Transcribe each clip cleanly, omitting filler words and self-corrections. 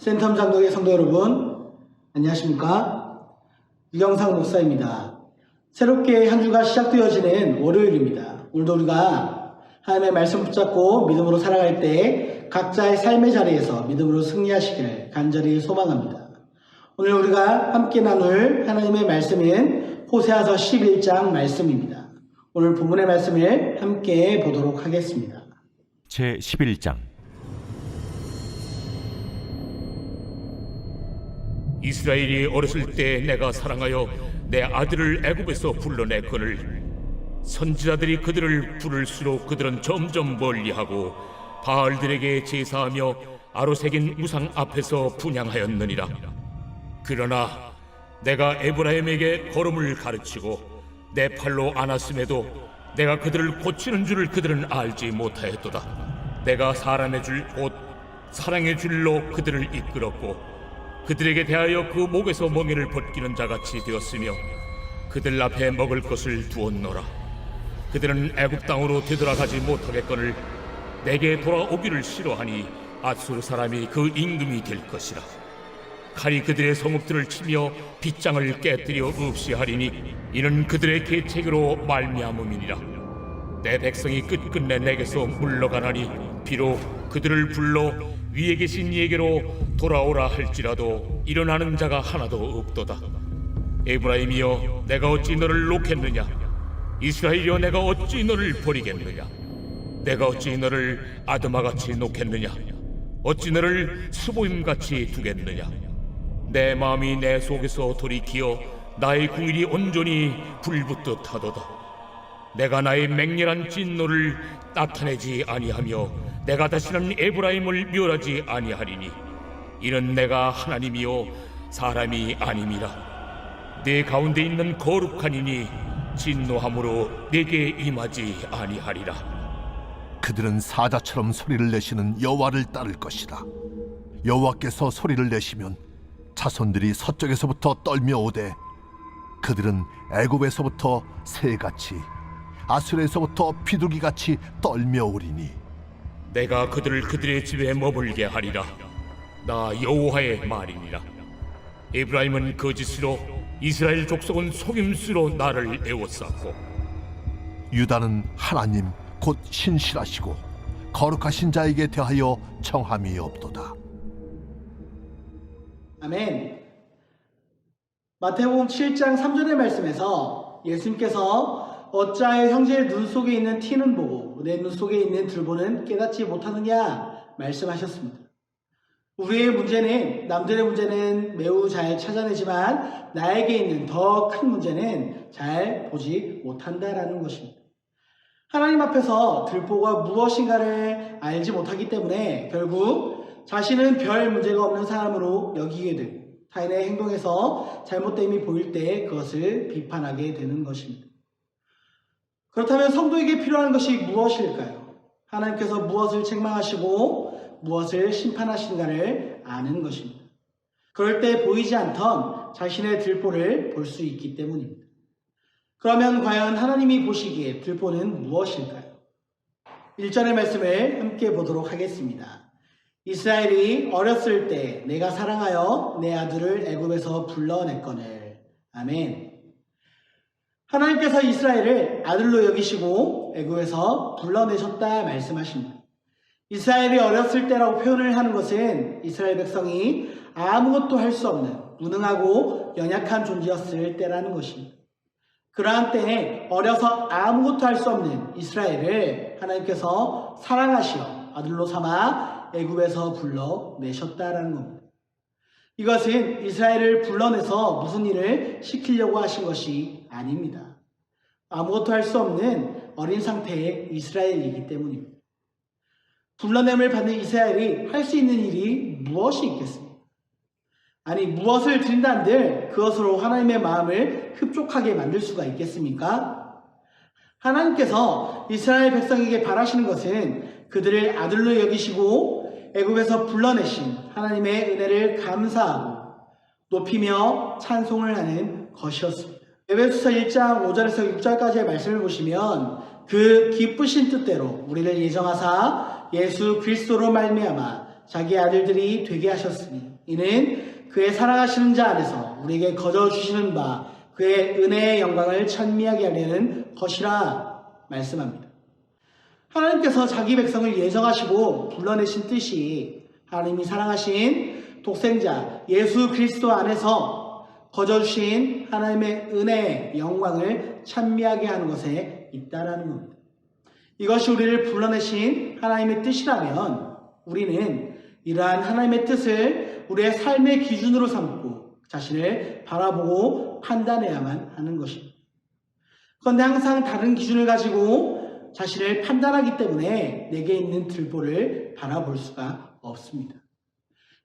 센텀 장독의 성도 여러분, 안녕하십니까? 유경상 목사입니다. 새롭게 한 주가 시작되어지는 월요일입니다. 오늘도 우리가 하나님의 말씀 붙잡고 믿음으로 살아갈 때 각자의 삶의 자리에서 믿음으로 승리하시기를 간절히 소망합니다. 오늘 우리가 함께 나눌 하나님의 말씀은 호세아서 11장 말씀입니다. 오늘 본문의 말씀을 함께 보도록 하겠습니다. 제 11장. 이스라엘이 어렸을 때 내가 사랑하여 내 아들을 애굽에서 불러냈거늘 선지자들이 그들을 부를수록 그들은 점점 멀리하고 바알들에게 제사하며 아로새긴 우상 앞에서 분향하였느니라. 그러나 내가 에브라임에게 걸음을 가르치고 내 팔로 안았음에도 내가 그들을 고치는 줄을 그들은 알지 못하였도다. 내가 사람의 줄 곧 사랑의 줄로 그들을 이끌었고 그들에게 대하여 그 목에서 멍에를 벗기는 자같이 되었으며 그들 앞에 먹을 것을 두었노라. 그들은 애굽 땅으로 되돌아가지 못하겠거늘 내게 돌아오기를 싫어하니 앗수르 사람이 그 임금이 될 것이라. 칼이 그들의 성읍들을 치며 빗장을 깨뜨려 없이 하리니 이는 그들의 계책으로 말미암음이니라. 내 백성이 끝끝내 내게서 물러가나니 비록 그들을 불러 위에 계신 이에게로 돌아오라 할지라도 일어나는 자가 하나도 없도다. 에브라임이여 내가 어찌 너를 놓겠느냐? 이스라엘이여 내가 어찌 너를 버리겠느냐? 내가 어찌 너를 아드마같이 놓겠느냐? 어찌 너를 스보임같이 두겠느냐? 내 마음이 내 속에서 돌이키어 나의 궁일이 온전히 불붙듯 하도다. 내가 나의 맹렬한 진노를 나타내지 아니하며 내가 다시는 에브라임을 멸하지 아니하리니 이는 내가 하나님이요 사람이 아님이라. 내 가운데 있는 거룩한 이니 진노함으로 내게 임하지 아니하리라. 그들은 사자처럼 소리를 내시는 여호와를 따를 것이다. 여호와께서 소리를 내시면 자손들이 서쪽에서부터 떨며 오되 그들은 애굽에서부터 새같이 아수르에서부터 비둘기같이 떨며 오리니 내가 그들을 그들의 집에 머물게 하리라. 나 여호와의 말이니라. 에브라임은 거짓으로 이스라엘 족속은 속임수로 나를 애워쌌고 유다는 하나님 곧 신실하시고 거룩하신 자에게 대하여 청함이 없도다. 아멘. 마태복음 7장 3절의 말씀에서 예수님께서 어찌하여 형제의 눈 속에 있는 티는 보고 내 눈 속에 있는 들보는 깨닫지 못하느냐 말씀하셨습니다. 우리의 문제는, 남들의 문제는 매우 잘 찾아내지만 나에게 있는 더 큰 문제는 잘 보지 못한다라는 것입니다. 하나님 앞에서 들보가 무엇인가를 알지 못하기 때문에 결국 자신은 별 문제가 없는 사람으로 여기게 되고 타인의 행동에서 잘못됨이 보일 때 그것을 비판하게 되는 것입니다. 그렇다면 성도에게 필요한 것이 무엇일까요? 하나님께서 무엇을 책망하시고 무엇을 심판하시는가를 아는 것입니다. 그럴 때 보이지 않던 자신의 들보를 볼 수 있기 때문입니다. 그러면 과연 하나님이 보시기에 들보는 무엇일까요? 1절의 말씀을 함께 보도록 하겠습니다. 이스라엘이 어렸을 때 내가 사랑하여 내 아들을 애굽에서 불러냈거늘. 아멘. 하나님께서 이스라엘을 아들로 여기시고 애굽에서 불러내셨다 말씀하십니다. 이스라엘이 어렸을 때라고 표현을 하는 것은 이스라엘 백성이 아무것도 할 수 없는 무능하고 연약한 존재였을 때라는 것입니다. 그러한 때에 어려서 아무것도 할 수 없는 이스라엘을 하나님께서 사랑하시어 아들로 삼아 애굽에서 불러내셨다라는 겁니다. 이것은 이스라엘을 불러내서 무슨 일을 시키려고 하신 것이 아닙니다. 아무것도 할 수 없는 어린 상태의 이스라엘이기 때문입니다. 불러냄을 받는 이스라엘이 할 수 있는 일이 무엇이 있겠습니까? 아니, 무엇을 드린다는들 그것으로 하나님의 마음을 흡족하게 만들 수가 있겠습니까? 하나님께서 이스라엘 백성에게 바라시는 것은 그들을 아들로 여기시고 애굽에서 불러내신 하나님의 은혜를 감사하고 높이며 찬송을 하는 것이었습니다. 에베소서 1장 5절에서 6절까지의 말씀을 보시면 그 기쁘신 뜻대로 우리를 예정하사 예수 그리스도로 말미암아 자기 아들들이 되게 하셨으니 이는 그의 사랑하시는 자 안에서 우리에게 거저 주시는 바 그의 은혜의 영광을 찬미하게 하려는 것이라 말씀합니다. 하나님께서 자기 백성을 예정하시고 불러내신 뜻이 하나님이 사랑하신 독생자 예수 그리스도 안에서 거저 주신 하나님의 은혜의 영광을 찬미하게 하는 것에 있다라는 겁니다. 이것이 우리를 불러내신 하나님의 뜻이라면 우리는 이러한 하나님의 뜻을 우리의 삶의 기준으로 삼고 자신을 바라보고 판단해야만 하는 것입니다. 그런데 항상 다른 기준을 가지고 자신을 판단하기 때문에 내게 있는 들보를 바라볼 수가 없습니다.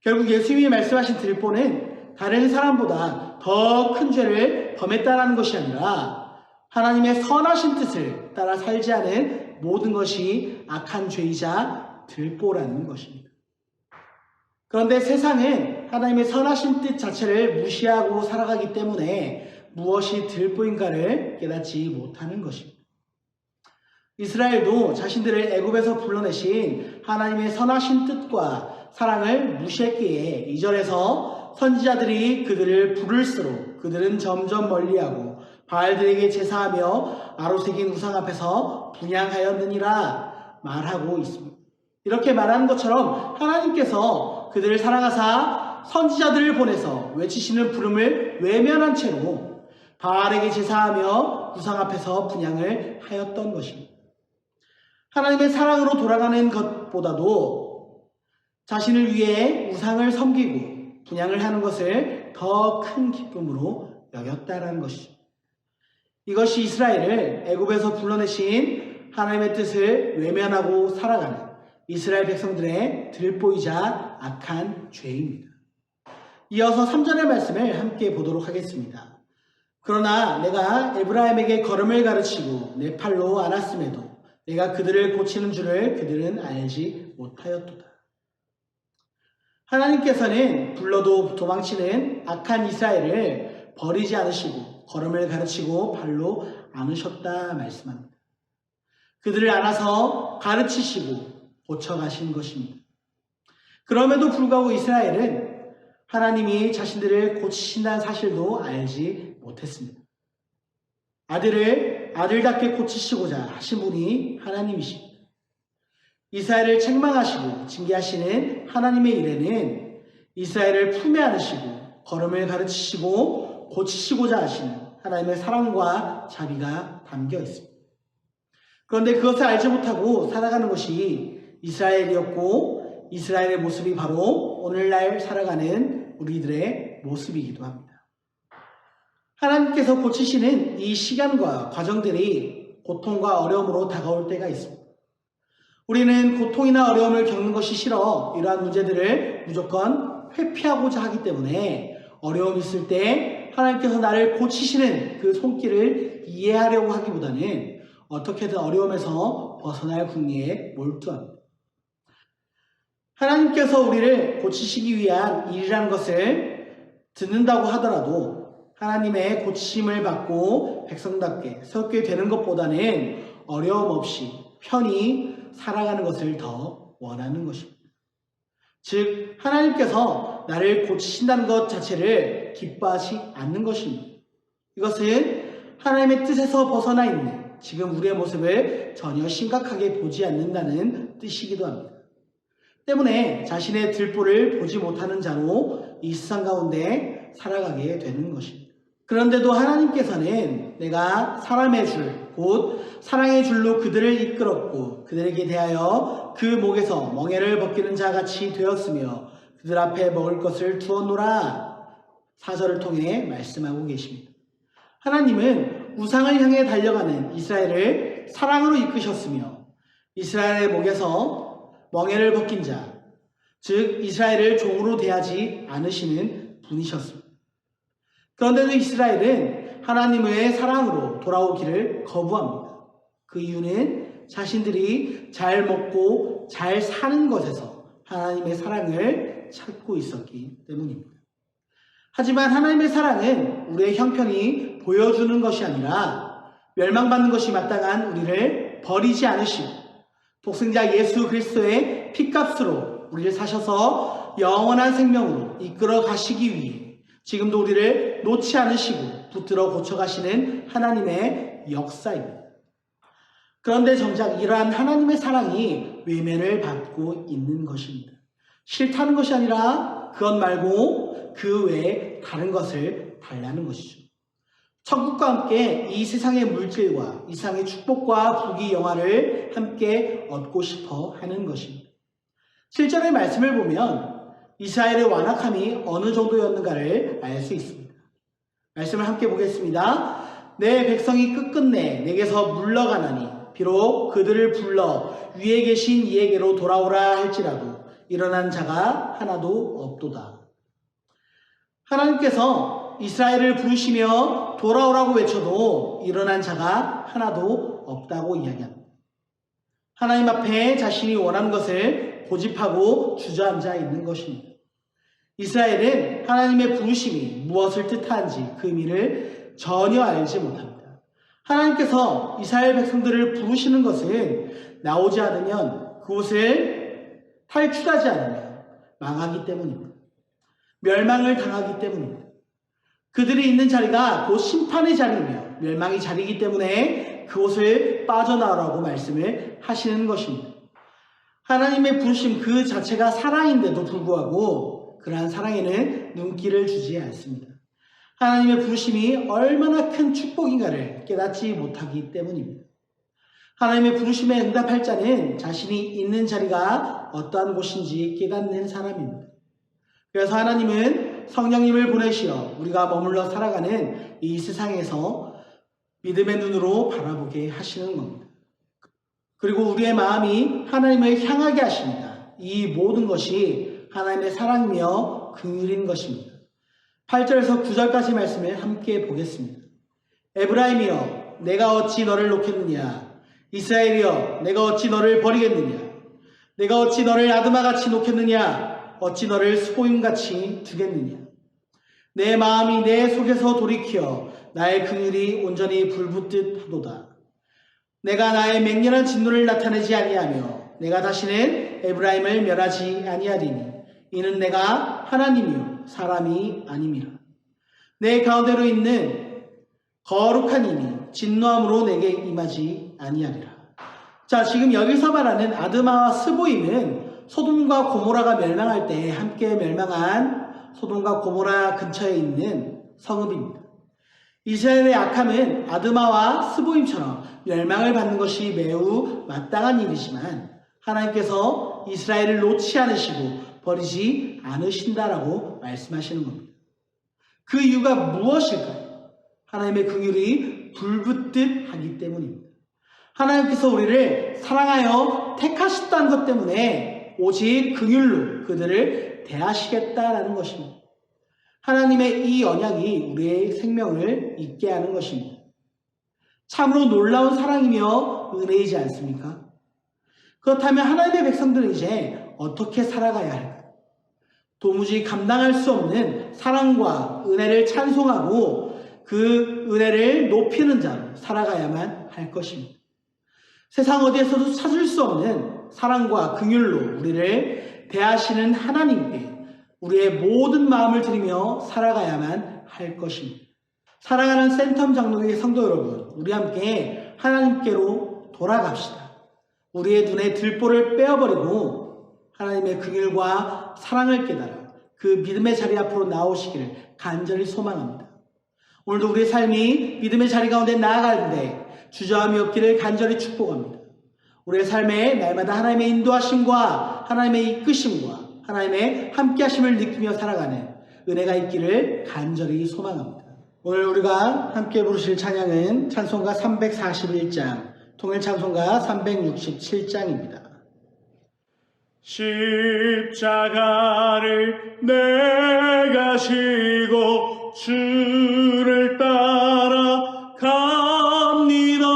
결국 예수님이 말씀하신 들보는 다른 사람보다 더 큰 죄를 범했다는 것이 아니라 하나님의 선하신 뜻을 따라 살지 않은 모든 것이 악한 죄이자 들보라는 것입니다. 그런데 세상은 하나님의 선하신 뜻 자체를 무시하고 살아가기 때문에 무엇이 들보인가를 깨닫지 못하는 것입니다. 이스라엘도 자신들을 애굽에서 불러내신 하나님의 선하신 뜻과 사랑을 무시했기에 2절에서 선지자들이 그들을 부를수록 그들은 점점 멀리하고 바알들에게 제사하며 아로새긴 우상 앞에서 분향하였느니라 말하고 있습니다. 이렇게 말하는 것처럼 하나님께서 그들을 사랑하사 선지자들을 보내서 외치시는 부름을 외면한 채로 바알에게 제사하며 우상 앞에서 분향을 하였던 것입니다. 하나님의 사랑으로 돌아가는 것보다도 자신을 위해 우상을 섬기고 분향을 하는 것을 더 큰 기쁨으로 여겼다라는 것이죠. 이것이 이스라엘을 애굽에서 불러내신 하나님의 뜻을 외면하고 살아가는 이스라엘 백성들의 들보이자 악한 죄입니다. 이어서 3절의 말씀을 함께 보도록 하겠습니다. 그러나 내가 에브라임에게 걸음을 가르치고 내 팔로 안았음에도 내가 그들을 고치는 줄을 그들은 알지 못하였도다. 하나님께서는 불러도 도망치는 악한 이스라엘을 버리지 않으시고 걸음을 가르치고 발로 안으셨다 말씀합니다. 그들을 안아서 가르치시고 고쳐가신 것입니다. 그럼에도 불구하고 이스라엘은 하나님이 자신들을 고치신다는 사실도 알지 못했습니다. 아들을 아들답게 고치시고자 하신 분이 하나님이십니다. 이스라엘을 책망하시고 징계하시는 하나님의 일에는 이스라엘을 품에 안으시고 걸음을 가르치시고 고치시고자 하시는 하나님의 사랑과 자비가 담겨 있습니다. 그런데 그것을 알지 못하고 살아가는 것이 이스라엘이었고 이스라엘의 모습이 바로 오늘날 살아가는 우리들의 모습이기도 합니다. 하나님께서 고치시는 이 시간과 과정들이 고통과 어려움으로 다가올 때가 있습니다. 우리는 고통이나 어려움을 겪는 것이 싫어 이러한 문제들을 무조건 회피하고자 하기 때문에 어려움이 있을 때 하나님께서 나를 고치시는 그 손길을 이해하려고 하기보다는 어떻게든 어려움에서 벗어날 궁리에 몰두합니다. 하나님께서 우리를 고치시기 위한 일이라는 것을 듣는다고 하더라도 하나님의 고치심을 받고 백성답게 새롭게 되는 것보다는 어려움 없이 편히 살아가는 것을 더 원하는 것입니다. 즉 하나님께서 나를 고치신다는 것 자체를 기뻐하지 않는 것입니다. 이것은 하나님의 뜻에서 벗어나 있는 지금 우리의 모습을 전혀 심각하게 보지 않는다는 뜻이기도 합니다. 때문에 자신의 들보를 보지 못하는 자로 이 세상 가운데 살아가게 되는 것입니다. 그런데도 하나님께서는 내가 사람의 줄, 곧 사랑의 줄로 그들을 이끌었고 그들에게 대하여 그 목에서 멍에를 벗기는 자 같이 되었으며 그들 앞에 먹을 것을 두었노라 4절을 통해 말씀하고 계십니다. 하나님은 우상을 향해 달려가는 이스라엘을 사랑으로 이끄셨으며 이스라엘의 목에서 멍에를 벗긴 자, 즉 이스라엘을 종으로 대하지 않으시는 분이셨습니다. 그런데도 이스라엘은 하나님의 사랑으로 돌아오기를 거부합니다. 그 이유는 자신들이 잘 먹고 잘 사는 것에서 하나님의 사랑을 찾고 있었기 때문입니다. 하지만 하나님의 사랑은 우리의 형편이 보여주는 것이 아니라 멸망받는 것이 마땅한 우리를 버리지 않으시고 독생자 예수 그리스도의 피값으로 우리를 사셔서 영원한 생명으로 이끌어 가시기 위해 지금도 우리를 놓지 않으시고 붙들어 고쳐가시는 하나님의 역사입니다. 그런데 정작 이러한 하나님의 사랑이 외면을 받고 있는 것입니다. 싫다는 것이 아니라 그것 말고 그 외에 다른 것을 달라는 것이죠. 천국과 함께 이 세상의 물질과 이 세상의 축복과 부귀 영화를 함께 얻고 싶어 하는 것입니다. 7절의 말씀을 보면 이스라엘의 완악함이 어느 정도였는가를 알 수 있습니다. 말씀을 함께 보겠습니다. 내 백성이 끝끝내 내게서 물러가나니 비록 그들을 불러 위에 계신 이에게로 돌아오라 할지라도 일어난 자가 하나도 없도다. 하나님께서 이스라엘을 부르시며 돌아오라고 외쳐도 일어난 자가 하나도 없다고 이야기합니다. 하나님 앞에 자신이 원하는 것을 고집하고 주저앉아 있는 것입니다. 이스라엘은 하나님의 부르심이 무엇을 뜻하는지 그 의미를 전혀 알지 못합니다. 하나님께서 이스라엘 백성들을 부르시는 것은 나오지 않으면 그곳을 탈출하지 않으면 망하기 때문입니다. 멸망을 당하기 때문입니다. 그들이 있는 자리가 곧 심판의 자리이며 멸망의 자리이기 때문에 그곳을 빠져나오라고 말씀을 하시는 것입니다. 하나님의 부르심 그 자체가 사랑인데도 불구하고 그러한 사랑에는 눈길을 주지 않습니다. 하나님의 부르심이 얼마나 큰 축복인가를 깨닫지 못하기 때문입니다. 하나님의 부르심에 응답할 자는 자신이 있는 자리가 어떠한 곳인지 깨닫는 사람입니다. 그래서 하나님은 성령님을 보내시어 우리가 머물러 살아가는 이 세상에서 믿음의 눈으로 바라보게 하시는 겁니다. 그리고 우리의 마음이 하나님을 향하게 하십니다. 이 모든 것이 하나님의 사랑이며 긍휼인 것입니다. 8절에서 9절까지 말씀을 함께 보겠습니다. 에브라임이여 내가 어찌 너를 놓겠느냐. 이스라엘이여 내가 어찌 너를 버리겠느냐. 내가 어찌 너를 아드마같이 놓겠느냐. 어찌 너를 수고임같이 두겠느냐. 내 마음이 내 속에서 돌이켜 나의 긍휼이 온전히 불붙듯 하도다. 내가 나의 맹렬한 진노를 나타내지 아니하며 내가 다시는 에브라임을 멸하지 아니하리니 이는 내가 하나님이요 사람이 아님이라. 내 가운데로 있는 거룩한 이니 진노함으로 내게 임하지 아니하리라. 자, 지금 여기서 말하는 아드마와 스보임은 소돔과 고모라가 멸망할 때 함께 멸망한 소돔과 고모라 근처에 있는 성읍입니다. 이스라엘의 악함은 아드마와 스보임처럼 멸망을 받는 것이 매우 마땅한 일이지만 하나님께서 이스라엘을 놓지 않으시고 버리지 않으신다라고 말씀하시는 겁니다. 그 이유가 무엇일까요? 하나님의 긍휼이 불붙듯 하기 때문입니다. 하나님께서 우리를 사랑하여 택하셨다는 것 때문에 오직 긍휼로 그들을 대하시겠다라는 것입니다. 하나님의 이 언약이 우리의 생명을 있게 하는 것입니다. 참으로 놀라운 사랑이며 은혜이지 않습니까? 그렇다면 하나님의 백성들은 이제 어떻게 살아가야 할까요? 도무지 감당할 수 없는 사랑과 은혜를 찬송하고 그 은혜를 높이는 자로 살아가야만 할 것입니다. 세상 어디에서도 찾을 수 없는 사랑과 긍휼로 우리를 대하시는 하나님께 우리의 모든 마음을 드리며 살아가야만 할 것입니다. 사랑하는 센텀 장로교회 성도 여러분, 우리 함께 하나님께로 돌아갑시다. 우리의 눈에 들보를 빼어버리고 하나님의 긍휼과 사랑을 깨달아 그 믿음의 자리 앞으로 나오시기를 간절히 소망합니다. 오늘도 우리의 삶이 믿음의 자리 가운데 나아가는데 주저함이 없기를 간절히 축복합니다. 우리의 삶에 날마다 하나님의 인도하심과 하나님의 이끄심과 하나님의 함께하심을 느끼며 살아가는 은혜가 있기를 간절히 소망합니다. 오늘 우리가 함께 부르실 찬양은 찬송가 341장, 통일 찬송가 367장입니다. 십자가를 내가 지고 주를 따라 갑니다.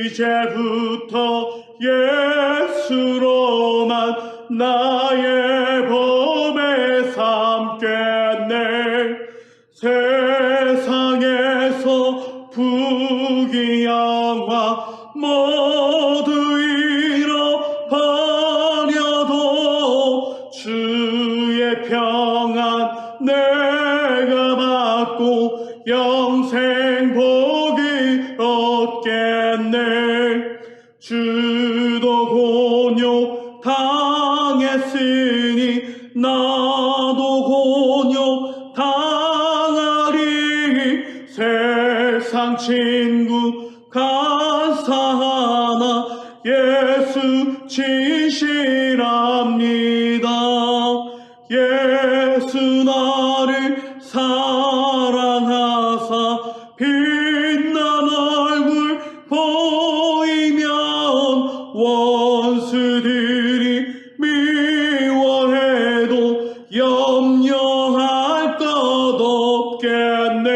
이제부터 예수로만 나의 범에 삼겠네. 세상에서 부귀 영화 모두 잃어버려도 친구 감사하나 예수 진실합니다. 예수 나를 사랑하사 빛난 얼굴 보이면 원수들이 미워해도 염려할 것 없겠네.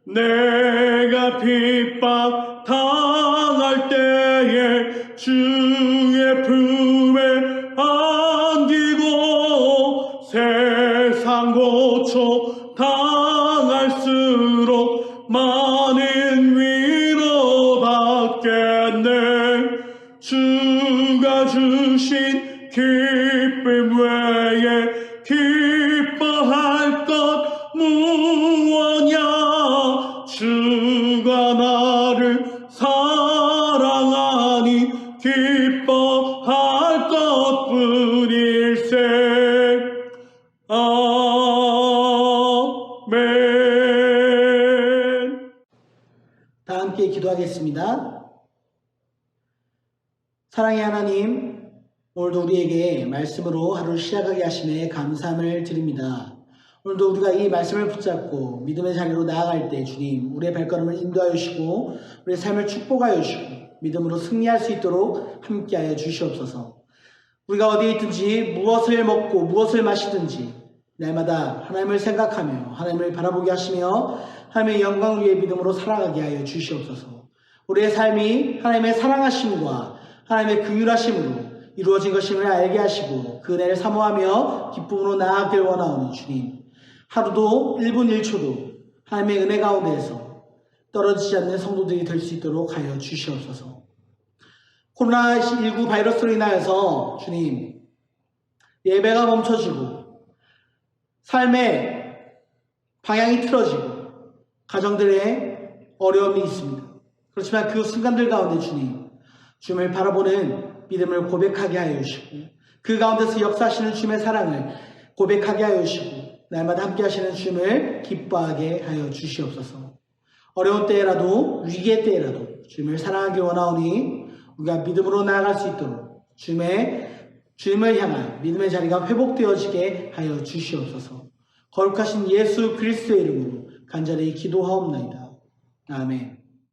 내가 핍박 당할 때에 주의 품에 안기고 세상 고초 당할수록 많은 위로 받겠네. 주가 주신 기쁨 외에 기뻐할 것 무엇냐. 주가 나를 사랑하니 기뻐할 것뿐일세. 아멘. 다 함께 기도하겠습니다. 사랑의 하나님, 오늘도 우리에게 말씀으로 하루를 시작하게 하심에 감사함을 드립니다. 오늘도 우리가 이 말씀을 붙잡고 믿음의 자리로 나아갈 때 주님, 우리의 발걸음을 인도하여 주시고 우리의 삶을 축복하여 주시고 믿음으로 승리할 수 있도록 함께하여 주시옵소서. 우리가 어디에 있든지 무엇을 먹고 무엇을 마시든지 날마다 하나님을 생각하며 하나님을 바라보게 하시며 하나님의 영광을 위해 믿음으로 살아가게 하여 주시옵소서. 우리의 삶이 하나님의 사랑하심과 하나님의 긍휼하심으로 이루어진 것임을 알게 하시고 그 은혜를 사모하며 기쁨으로 나아가길 원하오니 주님, 하루도 1분 1초도 하나님의 은혜 가운데에서 떨어지지 않는 성도들이 될 수 있도록 하여 주시옵소서. 코로나19 바이러스로 인하여서 주님, 예배가 멈춰지고 삶의 방향이 틀어지고 가정들의 어려움이 있습니다. 그렇지만 그 순간들 가운데 주님, 주님을 바라보는 믿음을 고백하게 하여 주시고 그 가운데서 역사하시는 주님의 사랑을 고백하게 하여 주시고 날마다 함께 하시는 주님을 기뻐하게 하여 주시옵소서. 어려운 때라도 위기의 때라도 주님을 사랑하기 원하오니 우리가 믿음으로 나아갈 수 있도록 주님을 향한 믿음의 자리가 회복되어지게 하여 주시옵소서. 거룩하신 예수 그리스도의 이름으로 간절히 기도하옵나이다. 아멘.